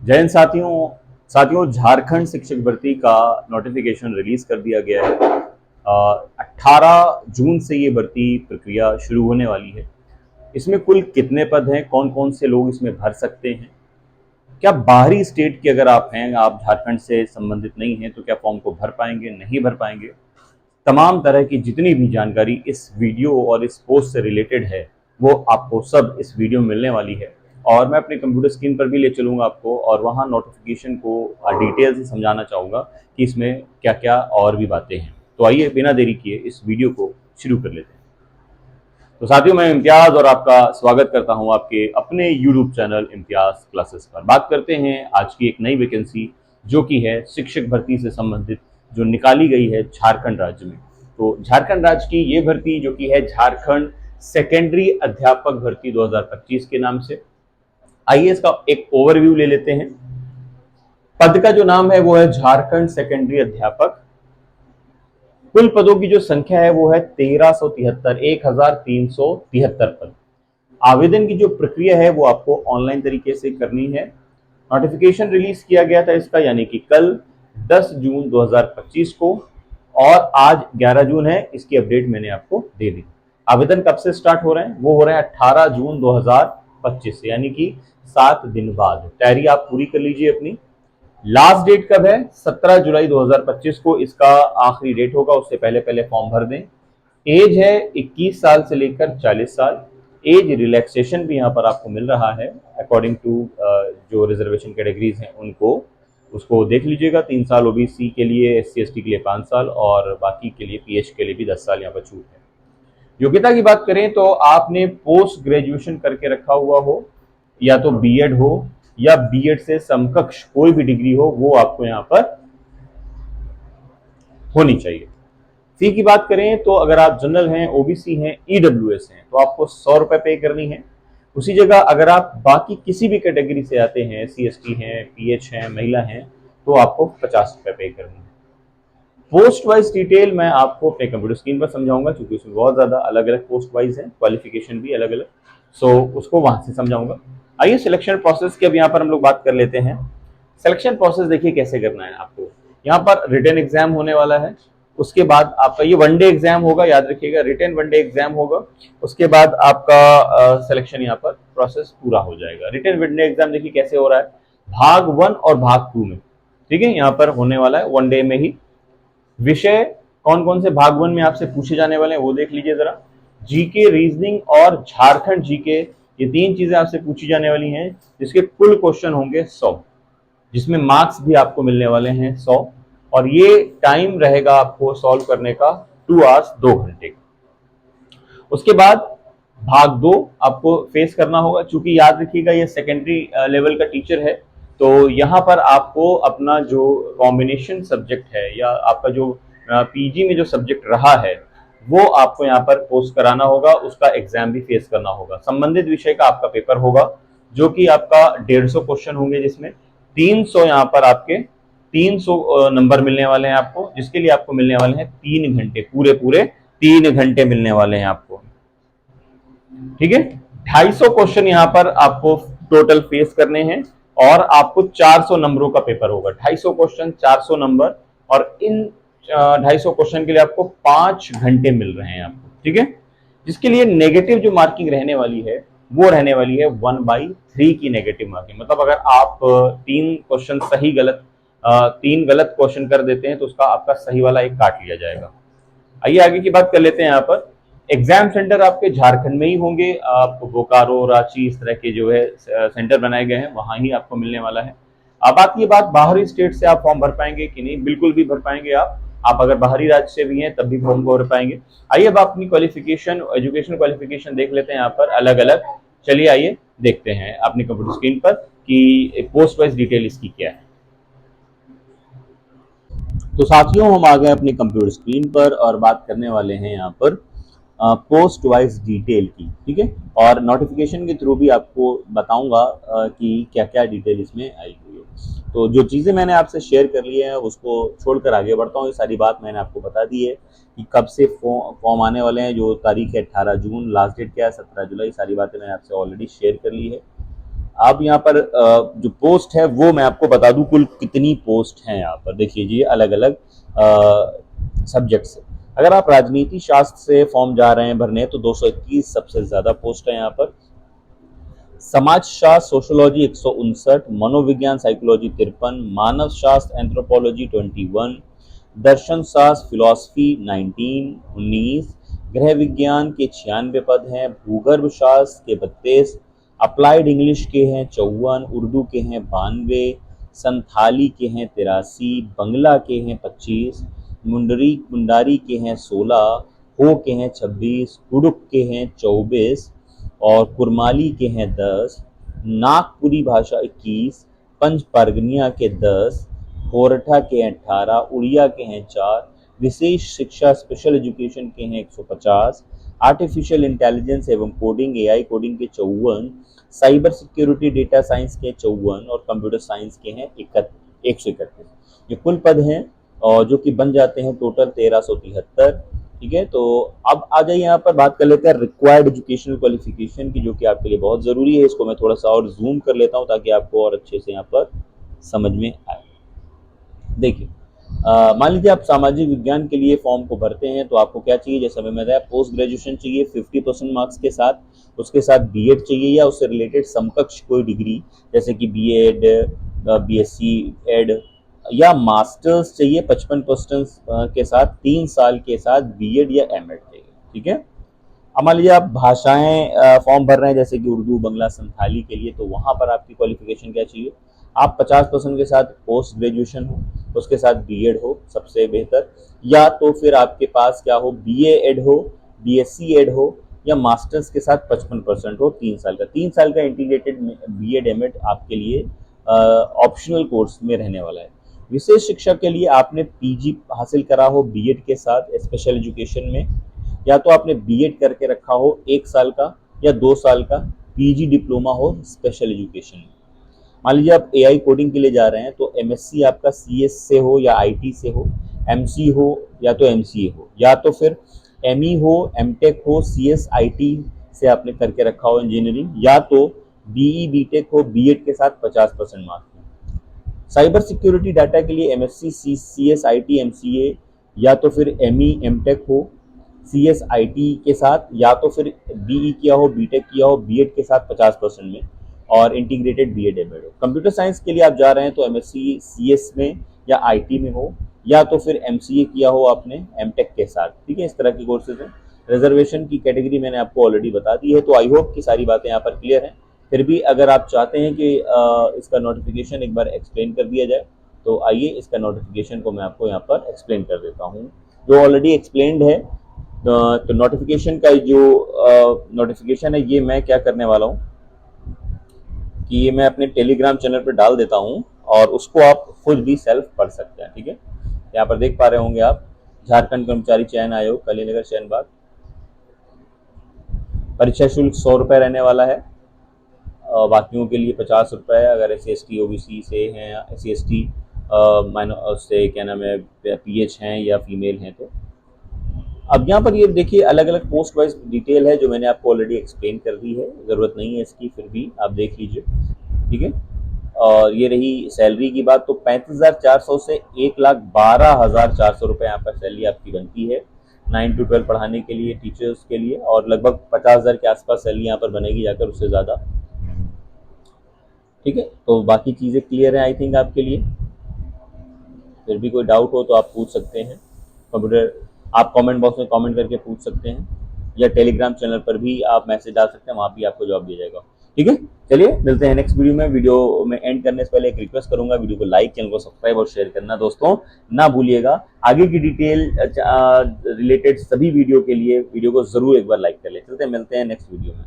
जय हिंद साथियों झारखंड शिक्षक भर्ती का नोटिफिकेशन रिलीज कर दिया गया है। 18 जून से ये भर्ती प्रक्रिया शुरू होने वाली है। इसमें कुल कितने पद हैं, कौन कौन से लोग इसमें भर सकते हैं, क्या बाहरी स्टेट के अगर आप हैं, आप झारखंड से संबंधित नहीं हैं, तो क्या फॉर्म को भर पाएंगे, नहीं भर पाएंगे, तमाम तरह की जितनी भी जानकारी इस वीडियो और इस पोस्ट से रिलेटेड है वो आपको सब इस वीडियो में मिलने वाली है। और मैं अपने कंप्यूटर स्क्रीन पर भी ले चलूंगा आपको और वहाँ नोटिफिकेशन को डिटेल से समझाना चाहूँगा कि इसमें क्या क्या और भी बातें हैं। तो आइए बिना देरी किए इस वीडियो को शुरू कर लेते हैं। तो साथियों, मैं इम्तियाज़ और आपका स्वागत करता हूं आपके अपने यूट्यूब चैनल इम्तियाज़ क्लासेस पर। बात करते हैं आज की एक नई वैकेंसी जो कि है शिक्षक भर्ती से संबंधित, जो निकाली गई है झारखंड राज्य में। तो झारखंड राज्य की ये भर्ती जो कि है झारखंड सेकेंडरी अध्यापक भर्ती 2025 के नाम से। आइए इसका एक ओवरव्यू ले लेते हैं। पद का जो नाम है वो है झारखंड सेकेंडरी अध्यापक। कुल पदों की जो संख्या है वो है 1373 पद। आवेदन की जो प्रक्रिया है वो आपको ऑनलाइन तरीके से करनी है। नोटिफिकेशन रिलीज किया गया था इसका, यानी कि कल 10 जून 2025 को, और आज 11 जून है। इसकी अपडेट मैंने आपको दे दी। आवेदन कब से स्टार्ट हो रहे हैं? वो हो रहे हैं 18 जून 2025 से, यानी कि 7 दिन बाद। तैयारी आप पूरी कर लीजिए अपनी। लास्ट डेट कब है? 17 जुलाई 2025 को इसका आखिरी डेट होगा। उससे पहले पहले फॉर्म भर दें। एज है 21 साल से लेकर 40 साल। एज रिलैक्सेशन भी यहाँ पर आपको मिल रहा है अकॉर्डिंग टू जो रिजर्वेशन कैटेगरीज हैं उनको, उसको देख लीजिएगा। 3 साल ओबीसी के लिए, SC ST के लिए 5 साल, और बाकी के लिए PH के लिए भी 10 साल यहाँ पर छूट है। योग्यता की बात करें तो आपने पोस्ट ग्रेजुएशन करके रखा हुआ हो, या तो बीएड हो या बीएड से समकक्ष कोई भी डिग्री हो, वो आपको यहाँ पर होनी चाहिए। फी की बात करें तो अगर आप जनरल हैं, ओबीसी हैं, EWS हैं, तो आपको 100 रुपए पे करनी है। उसी जगह अगर आप बाकी किसी भी कैटेगरी से आते हैं, SC ST हैं, PH हैं, महिला हैं, तो आपको 50 रुपए पे करनी है। पोस्ट वाइज डिटेल मैं आपको अपने कंप्यूटर स्क्रीन पर समझाऊंगा, क्योंकि उसमें बहुत ज्यादा अलग अलग पोस्ट वाइज है, क्वालिफिकेशन भी अलग अलग, सो उसको वहां से समझाऊंगा। आइए सिलेक्शन प्रोसेस की अब यहाँ पर हम लोग बात कर लेते हैं। सिलेक्शन प्रोसेस देखिए कैसे करना है आपको। यहाँ पर रिटन एग्जाम होने वाला है। उसके बाद आपका ये 1 डे एग्जाम होगा, याद रखिएगा, रिटन 1 डे एग्जाम होगा। उसके बाद आपका सिलेक्शन यहाँ पर प्रोसेस पूरा हो जाएगा। रिटन 1 डे एग्जाम देखिए कैसे हो रहा है, भाग 1 और भाग 2 में, ठीक है, यहाँ पर होने वाला है 1 डे में ही। विषय कौन कौन से भाग 1 में आपसे पूछे जाने वाले हैं वो देख लीजिए जरा। जीके, रीजनिंग और झारखंड जीके, ये 3 चीजें आपसे पूछी जाने वाली हैं, जिसके कुल क्वेश्चन होंगे 100, जिसमें मार्क्स भी आपको मिलने वाले हैं 100, और ये टाइम रहेगा आपको सॉल्व करने का 2 आवर्स 2 घंटे का। उसके बाद भाग 2 आपको फेस करना होगा। चूंकि याद रखिएगा ये सेकेंडरी लेवल का टीचर है, तो यहाँ पर आपको अपना जो कॉम्बिनेशन सब्जेक्ट है या आपका जो PG में जो सब्जेक्ट रहा है वो आपको यहाँ पर पोस्ट कराना होगा। उसका एग्जाम भी फेस करना होगा। संबंधित विषय का आपका पेपर होगा, जो कि आपका 150 क्वेश्चन होंगे, जिसमें 300 यहाँ पर आपके 300 नंबर मिलने वाले हैं आपको, जिसके लिए आपको मिलने वाले हैं 3 घंटे, पूरे पूरे 3 घंटे मिलने वाले हैं आपको, ठीक है। 250 क्वेश्चन यहाँ पर आपको टोटल फेस करने हैं, और आपको 400 नंबरों का पेपर होगा। 250 क्वेश्चन, 400 नंबर, और इन 250 क्वेश्चन के लिए आपको 5 घंटे मिल रहे हैं आपको, ठीक है। जिसके लिए नेगेटिव जो मार्किंग रहने वाली है वो रहने वाली है 1/3 की नेगेटिव मार्किंग। मतलब अगर आप 3 क्वेश्चन सही गलत 3 गलत क्वेश्चन कर देते हैं तो उसका आपका सही वाला एक काट लिया जाएगा। आइए आगे की बात कर लेते हैं। यहाँ पर एग्जाम सेंटर आपके झारखंड में ही होंगे। आप बोकारो, रांची, इस तरह के जो है सेंटर बनाए गए हैं, वहां ही आपको मिलने वाला है। अब आती है बात बाहरी स्टेट से आप फॉर्म भर पाएंगे कि नहीं। बिल्कुल भी भर पाएंगे आप अगर बाहरी राज्य से भी हैं तब भी फॉर्म भर पाएंगे। आइए अब अपनी क्वालिफिकेशन, एजुकेशन क्वालिफिकेशन देख लेते हैं यहाँ पर अलग अलग। चलिए आइए देखते हैं अपनी कंप्यूटर स्क्रीन पर कि पोस्ट वाइज डिटेल इसकी क्या है। तो साथियों, हम आ गए अपने कंप्यूटर स्क्रीन पर और बात करने वाले हैं यहाँ पर पोस्ट वाइज डिटेल की, ठीक है। और नोटिफिकेशन के थ्रू भी आपको बताऊंगा कि क्या क्या डिटेल इसमें आई हुई है। तो जो चीज़ें मैंने आपसे शेयर कर ली है उसको छोड़कर आगे बढ़ता हूँ। ये सारी बात मैंने आपको बता दी है कि कब से फॉर्म आने वाले हैं। जो तारीख है 18 जून, लास्ट डेट क्या है 17 जुलाई, सारी बातें मैंने आपसे ऑलरेडी शेयर कर ली है। आप यहाँ पर जो पोस्ट है वो मैं आपको बता दूं कुल कितनी पोस्ट हैं यहाँ पर। देख लीजिए अलग अलग सब्जेक्ट से। अगर आप राजनीति शास्त्र से फॉर्म जा रहे हैं भरने तो 221 सबसे ज्यादा पोस्ट है यहाँ पर। समाजशास्त्र सोशियोलॉजी 159, मनोविज्ञान साइकोलॉजी 53, मानव शास्त्र एंथ्रोपोलॉजी 21, दर्शन शास्त्र फिलॉसफी 19, गृह विज्ञान के 96 पद हैं, भूगर्भ शास्त्र के 32, अप्लाइड इंग्लिश के हैं 54, उर्दू के हैं 92, संथाली के हैं 83, बंगला के हैं 25, मुंडारी के हैं 16, हो के हैं 26, कुडुक के हैं 24 और कुरमाली के हैं 10, नागपुरी भाषा 21, पंच परगनिया के 10, कोरठा के हैं 18, उड़िया के हैं 4, विशेष शिक्षा स्पेशल एजुकेशन के हैं 150, आर्टिफिशियल इंटेलिजेंस एवं कोडिंग एआई कोडिंग के 54, साइबर सिक्योरिटी डेटा साइंस के 54 और कंप्यूटर साइंस के हैं 131। ये कुल पद हैं और जो कि बन जाते हैं टोटल 1373। ठीक है, तो अब आ जाइए यहाँ पर बात कर लेते हैं रिक्वायर्ड एजुकेशनल क्वालिफिकेशन की, जो कि आपके लिए बहुत ज़रूरी है। इसको मैं थोड़ा सा और जूम कर लेता हूँ ताकि आपको और अच्छे से यहाँ पर समझ में आए। देखिए, मान लीजिए आप सामाजिक विज्ञान के लिए फॉर्म को भरते हैं तो आपको क्या चाहिए, जैसे मैंने बताया पोस्ट ग्रेजुएशन चाहिए 50% मार्क्स के साथ, उसके साथ बीएड चाहिए या उससे रिलेटेड समकक्ष कोई डिग्री जैसे कि बीएड, बीएससी एड या मास्टर्स चाहिए 55% के साथ, 3 साल के साथ बीएड या एमएड चाहिए। ठीक है, अब मान लीजिए आप भाषाएं फॉर्म भर रहे हैं जैसे कि उर्दू, बंगला, संथाली के लिए, तो वहां पर आपकी क्वालिफिकेशन क्या चाहिए, आप 50% के साथ पोस्ट ग्रेजुएशन हो, उसके साथ बीएड हो सबसे बेहतर, या तो फिर आपके पास क्या हो, बीए एड हो, बीएससी एड हो या मास्टर्स के साथ 55% हो 3 साल का। 3 साल का इंटीग्रेटेड बीएड एमएड आपके लिए ऑप्शनल कोर्स में रहने वाला है। विशेष शिक्षा के लिए आपने पीजी हासिल करा हो बीएड के साथ स्पेशल एजुकेशन में, या तो आपने बीएड करके रखा हो 1 साल का या 2 साल का पीजी डिप्लोमा हो स्पेशल एजुकेशन में। मान लीजिए आप एआई कोडिंग के लिए जा रहे हैं तो एमएससी आपका सीएस से हो या आईटी से हो, एमसी हो या तो एमसीए हो, या तो फिर एमई हो, एमटेक हो, सीएस आईटी से आपने करके रखा हो इंजीनियरिंग, या तो बीई बीटेक हो बीएड के साथ 50% मार्क्स में। साइबर सिक्योरिटी डाटा के लिए एमएससी सीएस आईटी एमसीए, या तो फिर एमई एमटेक हो सीएस आईटी के साथ, या तो फिर बीई किया हो, बीटेक किया हो बीएड के साथ 50% में और इंटीग्रेटेड बीएड एमएड हो। कंप्यूटर साइंस के लिए आप जा रहे हैं तो एमएससी सीएस में या आईटी में हो, या तो फिर एमसीए किया हो आपने एमटेक के साथ। ठीक है, इस तरह के कोर्सेज हैं। रिजर्वेशन की कैटेगरी मैंने आपको ऑलरेडी बता दी है, तो आई होप कि सारी बातें यहाँ पर क्लियर हैं। फिर भी अगर आप चाहते हैं कि इसका नोटिफिकेशन एक बार एक्सप्लेन कर दिया जाए तो आइए इसका नोटिफिकेशन को मैं आपको यहाँ पर एक्सप्लेन कर देता हूँ, जो ऑलरेडी एक्सप्लेन्ड है। तो नोटिफिकेशन का जो नोटिफिकेशन है ये मैं क्या करने वाला हूँ कि ये मैं अपने टेलीग्राम चैनल पर डाल देता हूँ और उसको आप खुद भी सेल्फ पढ़ सकते हैं। ठीक है, यहाँ पर देख पा रहे होंगे आप, झारखंड कर्मचारी चयन आयोग कलीनगर शहनबाग, परीक्षा शुल्क 100 रुपये रहने वाला है, बाकियों के लिए 50 रुपये अगर SC/ST OBC से हैं, SC/ST उससे क्या नाम है PH हैं या फीमेल हैं। तो अब यहाँ पर ये देखिए अलग अलग पोस्ट वाइज डिटेल है जो मैंने आपको ऑलरेडी एक्सप्लेन कर दी है, ज़रूरत नहीं है इसकी, फिर भी आप देख लीजिए। ठीक है, और ये रही सैलरी की बात, तो 35,400 से 1,12,400 रुपये यहाँ पर सैलरी आपकी बनती है 9 to 12 पढ़ाने के लिए टीचर्स के लिए, और लगभग 50,000 के आसपास सैलरी यहाँ पर बनेगी जाकर, उससे ज़्यादा। ठीक है, तो बाकी चीज़ें क्लियर है आई थिंक आपके लिए। फिर भी कोई डाउट हो तो आप पूछ सकते हैं, कंप्यूटर आप कमेंट बॉक्स में कमेंट करके पूछ सकते हैं, या टेलीग्राम चैनल पर भी आप मैसेज डाल सकते हैं, वहाँ भी आपको जवाब दिया जाएगा। ठीक है, चलिए मिलते हैं नेक्स्ट वीडियो में। वीडियो में एंड करने से पहले एक रिक्वेस्ट करूंगा, वीडियो को लाइक, चैनल को सब्सक्राइब और शेयर करना दोस्तों ना भूलिएगा। आगे की डिटेल रिलेटेड सभी वीडियो के लिए वीडियो को जरूर एक बार लाइक कर ले। चलते हैं, मिलते हैं नेक्स्ट वीडियो में।